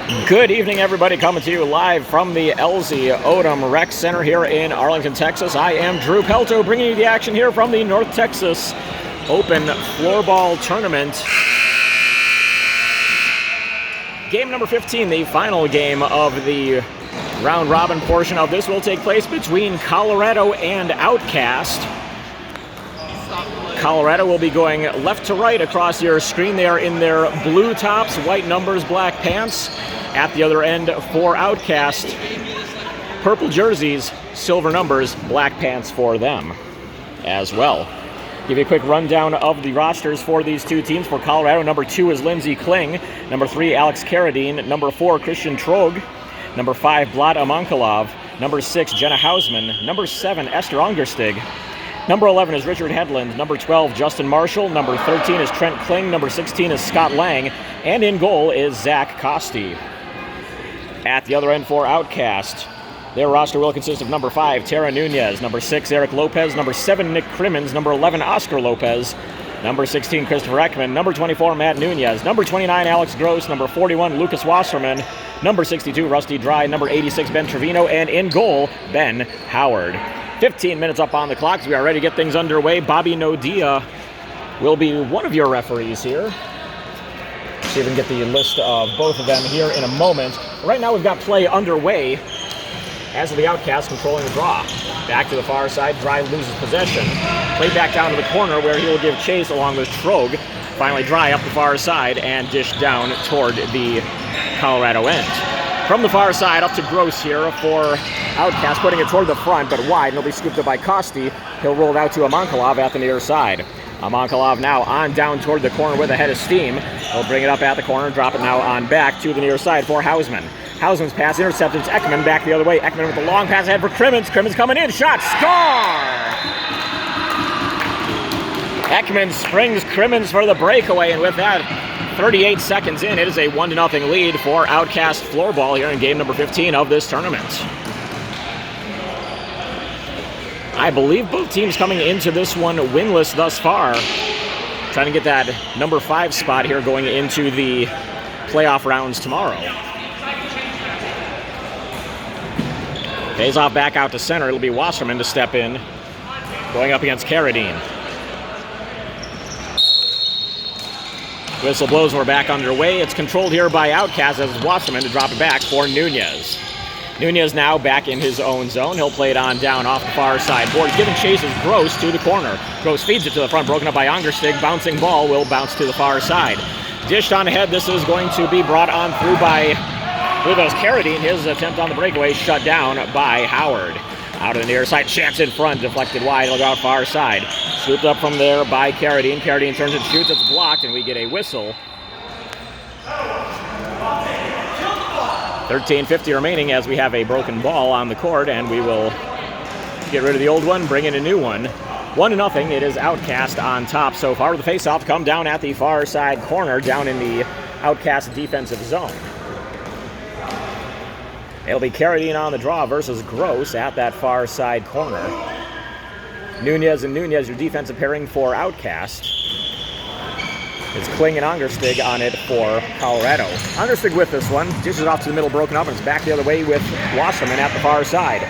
Good evening, everybody, coming to you live from the LZ Odom Rec Center here in Arlington, Texas. I am Drew Pelto, bringing you the action here from the North Texas Open Floorball Tournament. Game number 15, the final game of the round-robin portion of this, will take place between Colorado and Outkast. Colorado will be going left to right across your screen. They are in their blue tops, white numbers, black pants. At the other end for Outkast, purple jerseys, silver numbers, black pants for them as well. Give you a quick rundown of the rosters for these two teams. For Colorado, number 2 is Lindsey Kling. Number 3, Alex Carradine. Number 4, Christian Trog. Number 5, Vlad Amankalov. Number 6, Jenna Hausman. Number 7, Esther Ungerstig. Number 11 is Richard Hedlund. Number 12, Justin Marshall. Number 13 is Trent Kling. Number 16 is Scott Lang. And in goal is Zach Costi. At the other end for Outkast, their roster will consist of number 5, Tara Nunez. Number 6, Eric Lopez. Number 7, Nick Crimmins. Number 11, Oscar Lopez. Number 16, Christopher Ekman. Number 24, Matt Nunez. Number 29, Alex Gross. Number 41, Lucas Wasserman. Number 62, Rusty Dry. Number 86, Ben Trevino. And in goal, Ben Howard. 15 minutes up on the clock, so we are ready to get things underway. Bobby Nodia will be one of your referees here. See if we can get the list of both of them here in a moment. Right now we've got play underway as of the Outkast controlling the draw. Back to the far side, Dry loses possession. Play back down to the corner where he will give chase along with Trog. Finally Dry up the far side and dish down toward the Colorado end. From the far side up to Gross here for Outkast, putting it toward the front but wide, and it'll be scooped up by Costi. He'll roll it out to Amankalov at the near side. Amankalov now on down toward the corner with a head of steam. He'll bring it up at the corner, drop it now on back to the near side for Hausman. Hausman's pass intercepted. It's Ekman back the other way. Ekman with the long pass ahead for Crimmins. Crimmins coming in. Shot. Score! Ekman springs Crimmins for the breakaway, and with that, 38 seconds in, it is a 1-0 lead for Outkast Floorball here in game number 15 of this tournament. I believe both teams coming into this one winless thus far. Trying to get that number 5 spot here going into the playoff rounds tomorrow. Pays off back out to center. It'll be Wasserman to step in, going up against Carradine. Whistle blows, we're back underway. It's controlled here by Outkast as Wasserman to drop it back for Nunez. Nunez now back in his own zone. He'll play it on down off the far side. Board giving chases Gross to the corner. Gross feeds it to the front, broken up by Ungerstig. Bouncing ball will bounce to the far side. Dished on ahead. This is going to be brought on through by, I believe that was Carradine. His attempt on the breakaway shut down by Howard. Out of the near side, chance in front, deflected wide. It'll go out far side. Scooped up from there by Carradine. Carradine turns and shoots. It's blocked, and we get a whistle. 13:50 remaining as we have a broken ball on the court, and we will get rid of the old one, bring in a new one. 1-0, it is Outkast on top so far. The face-off come down at the far side corner, down in the Outkast defensive zone. It'll be Carradine on the draw versus Gross at that far side corner. Nunez and Nunez, your defensive pairing for Outkast. It's Kling and Ungerstig on it for Colorado. Ungerstig with this one. Dishes it off to the middle, broken up, and it's back the other way with Wasserman at the far side.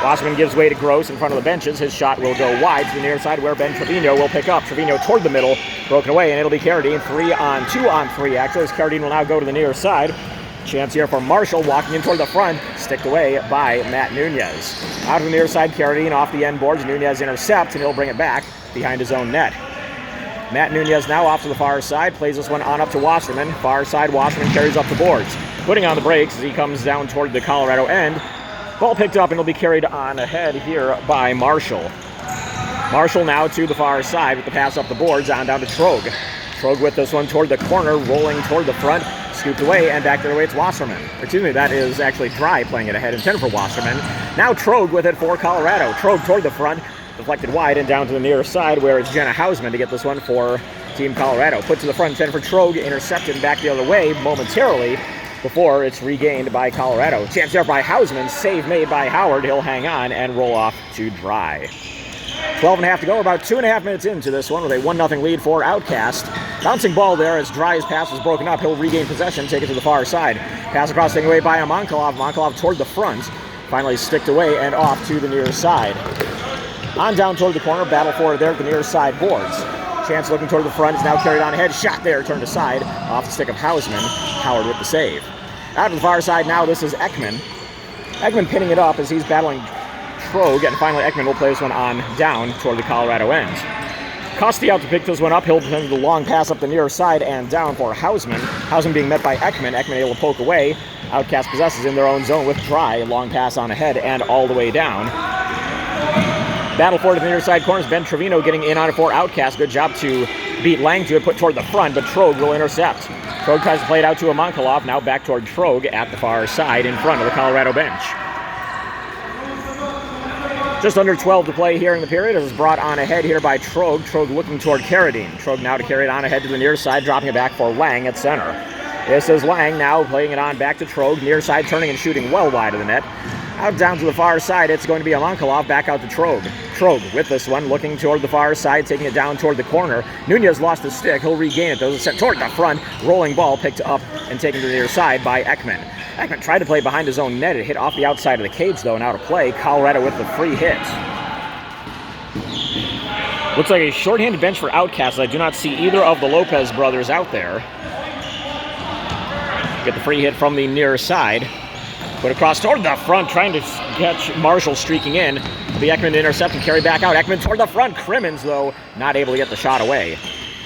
Wasserman gives way to Gross in front of the benches. His shot will go wide to the near side where Ben Trevino will pick up. Trevino toward the middle, broken away, and it'll be Carradine. 2-on-3 actually, as Carradine will now go to the near side. Chance here for Marshall, walking in toward the front, sticked away by Matt Nunez. Out of the near side, Carradine off the end boards. Nunez intercepts, and he'll bring it back behind his own net. Matt Nunez now off to the far side, plays this one on up to Wasserman. Far side, Wasserman carries up the boards. Putting on the brakes as he comes down toward the Colorado end. Ball picked up and it'll be carried on ahead here by Marshall. Marshall now to the far side with the pass up the boards, on down to Trog. Trog with this one toward the corner, rolling toward the front, scooped away, and back the other way it's Wasserman. Excuse me, that is actually Dry playing it ahead, intended for Wasserman. Now Trog with it for Colorado. Trog toward the front, deflected wide and down to the near side where it's Jenna Hausman to get this one for Team Colorado. Put to the front, intended for Trog, intercepted back the other way momentarily before it's regained by Colorado. Chance there by Hausman, save made by Howard. He'll hang on and roll off to Dry. 12 and a half to go, about 2.5 minutes into this one with a 1-0 lead for Outkast. Bouncing ball there as Dry's pass was broken up. He'll regain possession, take it to the far side. Pass across, taken away by Amankalov. Amankalov toward the front. Finally sticked away and off to the near side. On down toward the corner, battle for it there at the near side boards. Chance looking toward the front is now carried on ahead. Shot there, turned aside. Off the stick of Hausman. Howard with the save. Out to the far side now, this is Ekman. Ekman pinning it up as he's battling Trog, and finally Ekman will play this one on down toward the Colorado end. Costi out to pick this one up. He'll send the long pass up the near side and down for Hausman. Hausman being met by Ekman. Ekman able to poke away. Outkast possesses in their own zone with Dry. Long pass on ahead and all the way down. Battle for it in the near side corners. Ben Trevino getting in on it for Outkast. Good job to beat Lang to it, put toward the front, but Trog will intercept. Trog tries to play it out to Amankalov. Now back toward Trog at the far side in front of the Colorado bench. Just under 12 to play here in the period. It was brought on ahead here by Trog. Trog looking toward Carradine. Trog now to carry it on ahead to the near side, dropping it back for Lang at center. This is Lang now playing it on back to Trog. Near side turning and shooting well wide of the net. Out down to the far side, it's going to be Amankalov back out to Trog. Trog with this one, looking toward the far side, taking it down toward the corner. Nunez lost his stick. He'll regain it, though. It's sent toward the front. Rolling ball picked up and taken to the near side by Ekman. Ekman tried to play behind his own net. It hit off the outside of the cage, though, and out of play. Colorado with the free hit. Looks like a shorthanded bench for Outkast. I do not see either of the Lopez brothers out there. Get the free hit from the near side. Put across toward the front, trying to catch Marshall streaking in. The Ekman to intercept and carry back out. Ekman toward the front. Crimmins, though, not able to get the shot away.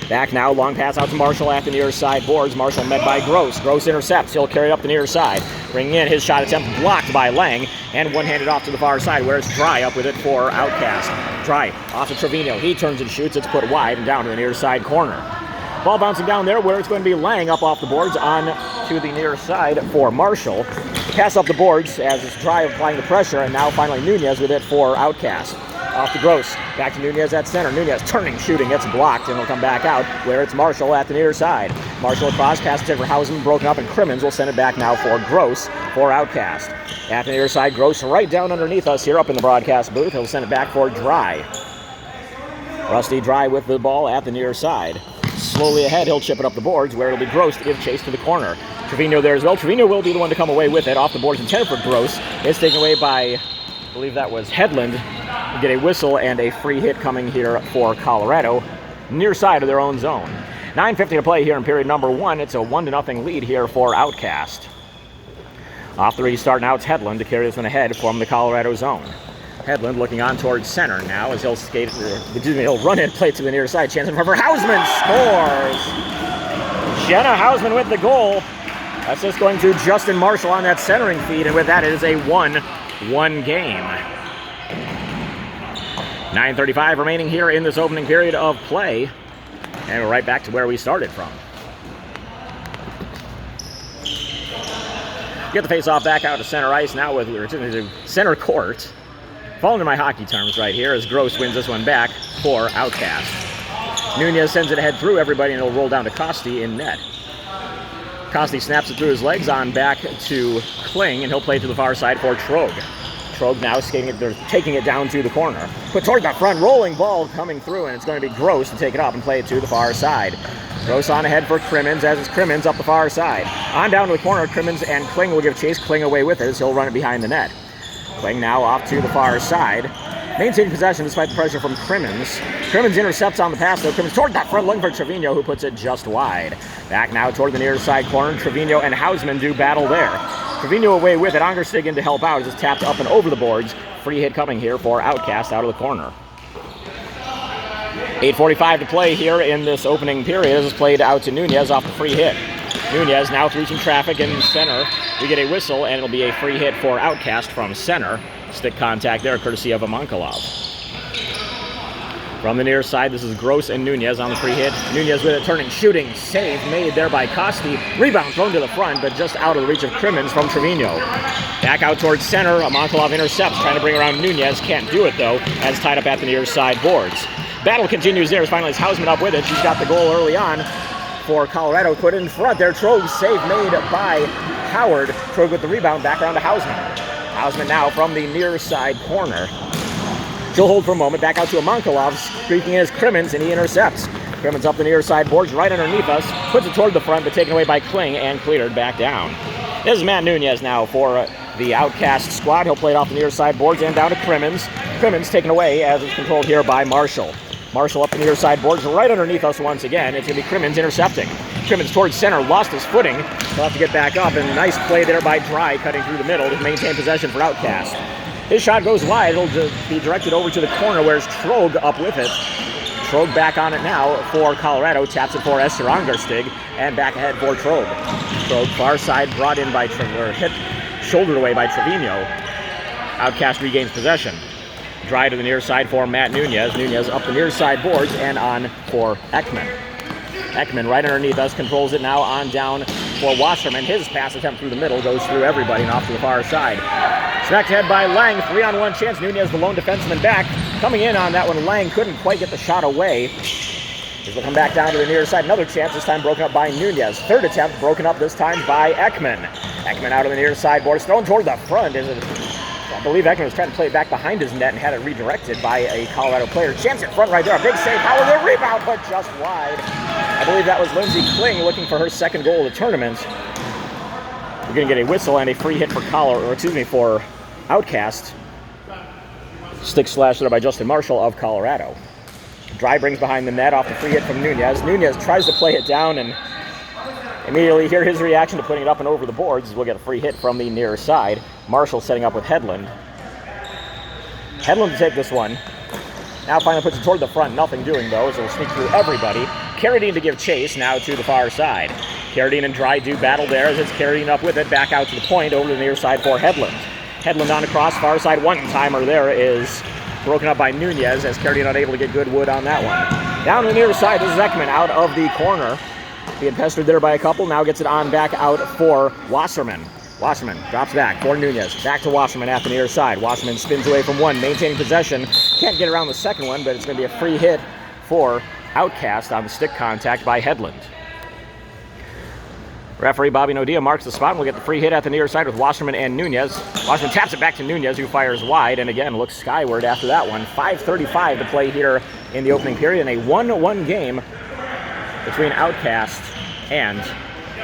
Back now, long pass out to Marshall at the near side boards. Marshall met by Gross. Gross intercepts. He'll carry it up the near side. Bringing in his shot attempt blocked by Lang. And one-handed off to the far side where it's Dry up with it for Outkast. Dry off to Trevino. He turns and shoots. It's put wide and down to the near side corner. Ball bouncing down there where it's going to be Lang up off the boards on to the near side for Marshall. Pass up the boards as it's Dry applying the pressure, and now finally Nunez with it for Outkast. Off to Gross, back to Nunez at center. Nunez turning, shooting, it's blocked, and will come back out where it's Marshall at the near side. Marshall across, pass to Hausen, broken up, and Crimmins will send it back now for Gross for Outkast. At the near side, Gross right down underneath us here up in the broadcast booth. He'll send it back for Dry. Rusty Dry with the ball at the near side. Slowly ahead, he'll chip it up the boards where it'll be Gross to give chase to the corner. Trevino there as well. Trevino will be the one to come away with it. Off the boards intended for Gross. It's taken away by, I believe that was Hedlund. We get a whistle and a free hit coming here for Colorado. Near side of their own zone. 9:50 to play here in period number 1. It's a 1-0 lead here for Outkast. Off the restart now, it's Hedlund to carry this one ahead from the Colorado zone. Hedlund looking on towards center now as he'll skate, he'll run it, play to the near side. Chance in front for Hausman, scores! Jenna Hausman with the goal. That's just going to Justin Marshall on that centering feed, and with that it is a 1-1 game. 9:35 remaining here in this opening period of play, and we're right back to where we started from. Get the face-off back out to center ice now with center court. Falling to my hockey terms right here as Gross wins this one back for Outkast. Nunez sends it ahead through everybody, and it'll roll down to Costi in net. Costi snaps it through his legs on back to Kling, and he'll play to the far side for Trog. Trog now skating it, they're taking it down to the corner. Put toward the front, rolling ball coming through, and it's going to be Gross to take it up and play it to the far side. Gross on ahead for Crimmins, as is Crimmins up the far side. On down to the corner, Crimmins and Kling will give chase. Kling away with it as he'll run it behind the net. Kling now off to the far side. Maintaining possession despite the pressure from Crimmins. Crimmins intercepts on the pass, though. Crimmins toward that front, looking for Trevino, who puts it just wide. Back now toward the near side corner. Trevino and Hausman do battle there. Trevino away with it. Ongerstig in to help out as it's tapped up and over the boards. Free hit coming here for Outkast out of the corner. 8:45 to play here in this opening period as it's played out to Nunez off the free hit. Nunez now through some traffic in center. We get a whistle, and it'll be a free hit for Outkast from center. Stick contact there, courtesy of Amankalov. From the near side, this is Gross and Nunez on the free hit. Nunez with it, turning, shooting, save made there by Costi. Rebound thrown to the front, but just out of the reach of Crimmins from Trevino. Back out towards center, Amankalov intercepts, trying to bring around Nunez. Can't do it, though, as tied up at the near side boards. Battle continues there as finally it's Hausman up with it. She's got the goal early on for Colorado. Put in front there. Trog save made by Howard. Trog with the rebound back around to Hausman. Hausman now from the near side corner. She'll hold for a moment. Back out to Amankalov. Streaking in his Crimmins, and he intercepts. Crimmins up the near side boards right underneath us. Puts it toward the front, but taken away by Kling and cleared back down. This is Matt Nunez now for the Outkast squad. He'll play it off the near side boards and down to Crimmins. Crimmins taken away as it's controlled here by Marshall. Marshall up the near side boards right underneath us once again. It's going to be Crimmins intercepting. Crimmins towards center, lost his footing. He'll have to get back up, and nice play there by Dry, cutting through the middle to maintain possession for Outkast. His shot goes wide. It'll be directed over to the corner. Where's Trogue up with it? Trogue back on it now for Colorado. Taps it for Esther Ongerstig, and back ahead for Trogue. Trogue far side brought in by hit, shouldered away by Trevino. Outkast regains possession. Dry to the near side for Matt Nunez. Nunez up the near side boards and on for Ekman. Ekman right underneath us, controls it now on down for Wasserman. His pass attempt through the middle goes through everybody and off to the far side. Smacked ahead by Lang, 3-on-1 chance. Nunez, the lone defenseman, back. Coming in on that one, Lang couldn't quite get the shot away. He'll come back down to the near side. Another chance, this time broken up by Nunez. Third attempt, broken up this time by Ekman. Ekman out on the near side boards, thrown toward the front. I believe Ekman was trying to play it back behind his net and had it redirected by a Colorado player. Chance in front right there, a big save. Howard, the rebound, but just wide. I believe that was Lindsay Kling looking for her second goal of the tournament. We're going to get a whistle and a free hit for for Outkast. Stick slash there by Justin Marshall of Colorado. Dry brings behind the net off the free hit from Nunez. Nunez tries to play it down and immediately hear his reaction to putting it up and over the boards. We'll get a free hit from the near side. Marshall setting up with Hedlund. Hedlund to take this one. Now finally puts it toward the front. Nothing doing though, so it'll sneak through everybody. Carradine to give chase now to the far side. Carradine and Dry do battle there as it's Carradine up with it. Back out to the point over to the near side for Hedlund. Hedlund on across, far side one-timer there is broken up by Nunez as Carradine unable to get good wood on that one. Down the near side, this is Ekman out of the corner. Being pestered there by a couple, now gets it on back out for Wasserman. Wasserman drops back for Nunez. Back to Wasserman at the near side. Wasserman spins away from one, maintaining possession. Can't get around the second one, but it's going to be a free hit for Outkast on the stick contact by Hedlund. Referee Bobby Nodia marks the spot, and we'll get the free hit at the near side with Wasserman and Nunez. Wasserman taps it back to Nunez, who fires wide, and again looks skyward after that one. 5:35 to play here in the opening period, in a 1-1 game between Outkast and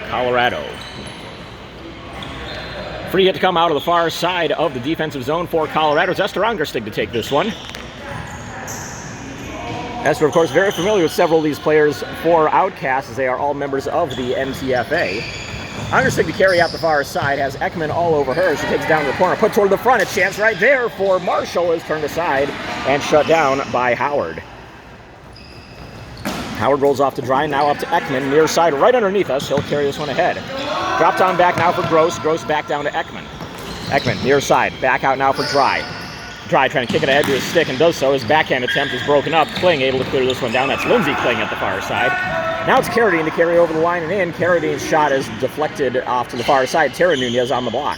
Colorado. Free hit to come out of the far side of the defensive zone for Colorado. It's Esther Ongerstig to take this one. Esther, of course, very familiar with several of these players for Outkast, as they are all members of the NTFA. Ongerstig to carry out the far side, has Ekman all over her. She takes down to the corner, put toward the front. A chance right there for Marshall is turned aside and shut down by Howard. Howard rolls off to Dry, now up to Ekman, near side right underneath us. He'll carry this one ahead. Dropped on back now for Gross. Gross back down to Ekman. Ekman, near side, back out now for Dry. Dry trying to kick it ahead to his stick and does so. His backhand attempt is broken up. Kling able to clear this one down. That's Lindsay Kling at the far side. Now it's Carradine to carry over the line and in. Carradine's shot is deflected off to the far side. Tara Nunez on the block.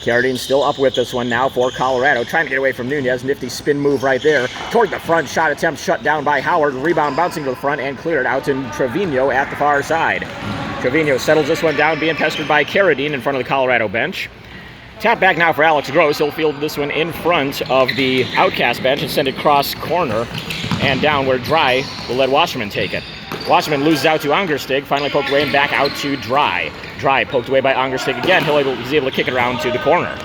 Carradine still up with this one now for Colorado. Trying to get away from Nunez. Nifty spin move right there. Toward the front. Shot attempt shut down by Howard. Rebound bouncing to the front and cleared out to Trevino at the far side. Trevino settles this one down, being pestered by Carradine in front of the Colorado bench. Tap back now for Alex Gross. He'll field this one in front of the Outkast bench and send it cross corner and down where Dry will let Wasserman take it. Wasserman loses out to Ongerstig, finally poked away and back out to Dry. Dry poked away by Ongerstig again. He's able to kick it around to the corner.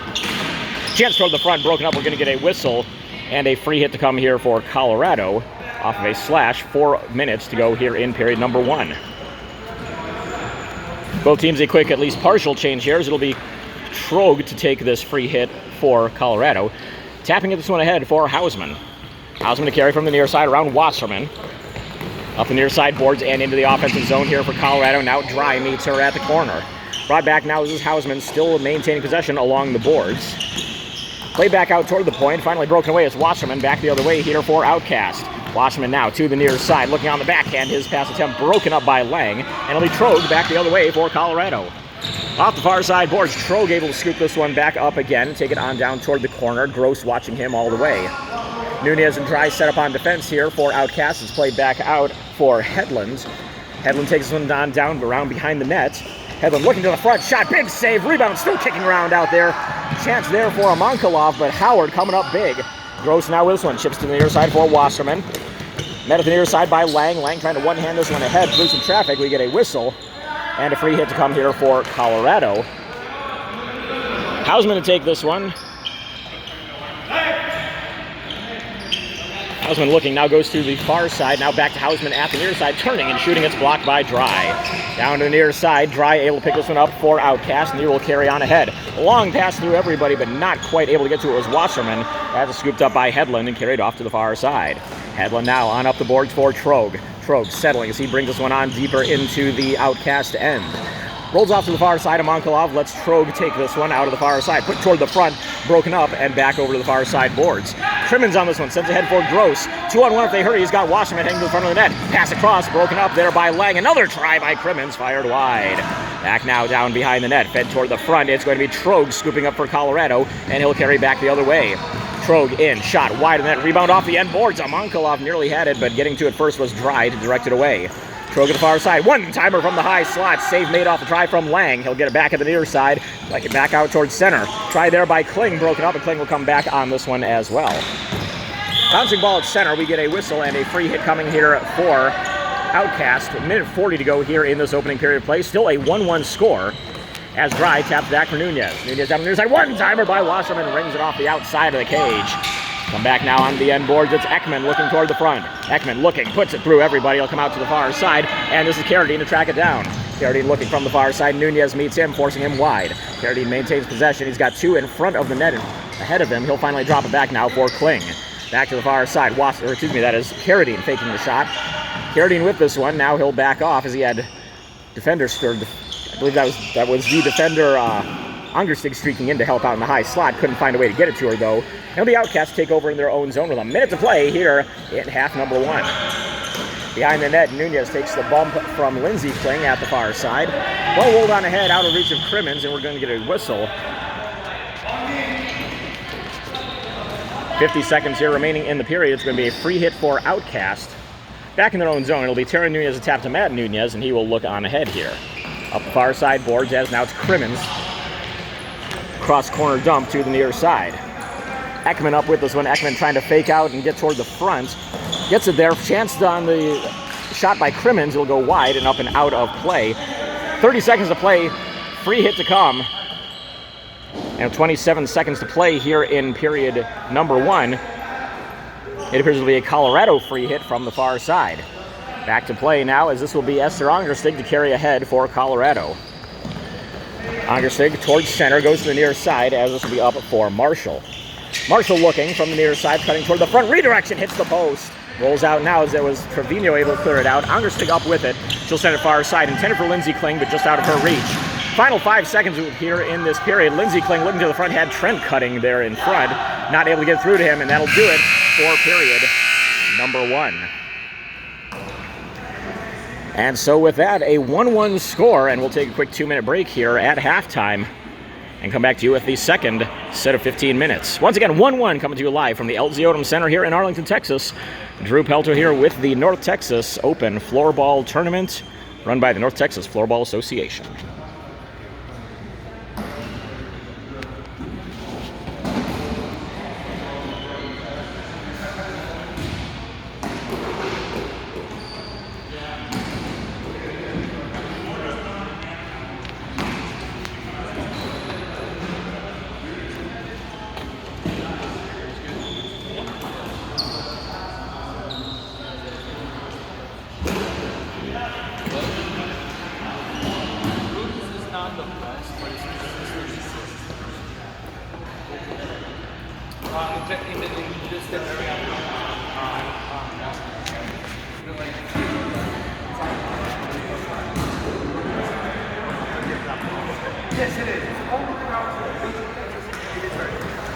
Chance toward the front, broken up. We're going to get a whistle and a free hit to come here for Colorado off of a slash. 4 minutes to go here in period number 1. Both teams a quick, at least partial change here, as it'll be Trogue to take this free hit for Colorado. Tapping at this one ahead for Hausman. Hausman to carry from the near side around Wasserman. Up the near side boards and into the offensive zone here for Colorado. Now Dry meets her at the corner. Brought back now is Hausman, still maintaining possession along the boards. Played back out toward the point. Finally broken away as Wasserman back the other way here for Outkast. Wasserman now to the near side, looking on the backhand. His pass attempt broken up by Lang. And it'll be Trogue back the other way for Colorado. Off the far side boards, Trogue able to scoop this one back up again. Take it on down toward the corner. Gross watching him all the way. Nunez and Dry set up on defense here for Outkast. It's played back out for Hedlund. Hedlund takes this one down around behind the net. Hedlund looking to the front, shot, big save, rebound, still kicking around out there. Chance there for Amonkolov, but Howard coming up big. Gross now with this one, chips to the near side for Wasserman. Met at the near side by Lang. Lang trying to one-hand this one ahead through some traffic. We get a whistle and a free hit to come here for Colorado. Hausman to take this one. Hausman looking, now goes to the far side, now back to Hausman at the near side, turning and shooting. It's blocked by Dry. Down to the near side, Dry able to pick this one up for Outkast, and he will carry on ahead. Long pass through everybody, but not quite able to get to it was Wasserman. That's scooped up by Hedlund and carried off to the far side. Hedlund now on up the boards for Trogue. Trogue settling as he brings this one on deeper into the Outkast end. Rolls off to the far side of Monkolov, lets Trogue take this one out of the far side, put toward the front, broken up, and back over to the far side boards. Crimmins on this one, sends ahead for Gross. 2-on-1 if they hurry, he's got Wasserman hanging to the front of the net. Pass across, broken up there by Lang. Another try by Crimmins, fired wide. Back now down behind the net, fed toward the front. It's going to be Trogue scooping up for Colorado, and he'll carry back the other way. Trogue in, shot wide of the net, rebound off the end boards. Monkolov nearly had it, but getting to it first was Dry to direct it away. Trogue at the far side, one-timer from the high slot, save made off the try from Lang. He'll get it back at the near side, like it back out towards center. Try there by Kling, broken up, and Kling will come back on this one as well. Bouncing ball at center, we get a whistle and a free hit coming here for Outkast. A minute 40 to go here in this opening period of play. Still a 1-1 score as Dry taps back for Nunez. Nunez down the near side, one-timer by Wasserman, rings it off the outside of the cage. Come back now on the end boards. It's Ekman looking toward the front. Ekman looking, puts it through everybody. He'll come out to the far side, and this is Carradine to track it down. Carradine looking from the far side. Nunez meets him, forcing him wide. Carradine maintains possession. He's got two in front of the net ahead of him. He'll finally drop it back now for Kling. Back to the far side. That is Carradine faking the shot. Carradine with this one. Now he'll back off as he had defender stirred. I believe that was the defender Angerstig streaking in to help out in the high slot. Couldn't find a way to get it to her, though. And the Outkast take over in their own zone with a minute to play here in half number 1. Behind the net, Nunez takes the bump from Lindsey Kling at the far side. Ball rolled on ahead, out of reach of Crimmins, and we're going to get a whistle. 50 seconds here remaining in the period. It's going to be a free hit for Outkast. Back in their own zone, it'll be Terry Nunez a tap to Matt Nunez, and he will look on ahead here. Up the far side boards, as now it's Crimmins. Cross corner dump to the near side. Ekman up with this one. Ekman trying to fake out and get toward the front. Gets it there. Chanced on the shot by Crimmins. It'll go wide and up and out of play. 30 seconds to play. Free hit to come. And 27 seconds to play here in period number 1. It appears to be a Colorado free hit from the far side. Back to play now, as this will be Esther Angerstig to carry ahead for Colorado. Angerstig towards center, goes to the near side, as this will be up for Marshall. Marshall looking from the near side, cutting toward the front. Redirection hits the post. Rolls out now as it was Trevino able to clear it out. Angerstig up with it. She'll send it far side, intended for Lindsey Kling, but just out of her reach. Final 5 seconds here in this period. Lindsey Kling looking to the front, had Trent cutting there in front. Not able to get through to him, and that'll do it for period number 1. And so with that, a 1-1 score, and we'll take a quick 2-minute break here at halftime and come back to you with the second set of 15 minutes. Once again, 1-1 coming to you live from the LZ Odom Center here in Arlington, Texas. Drew Pelter here with the North Texas Open Floorball Tournament run by the North Texas Floorball Association. Yes, it is. It's only 3 hours. It is right.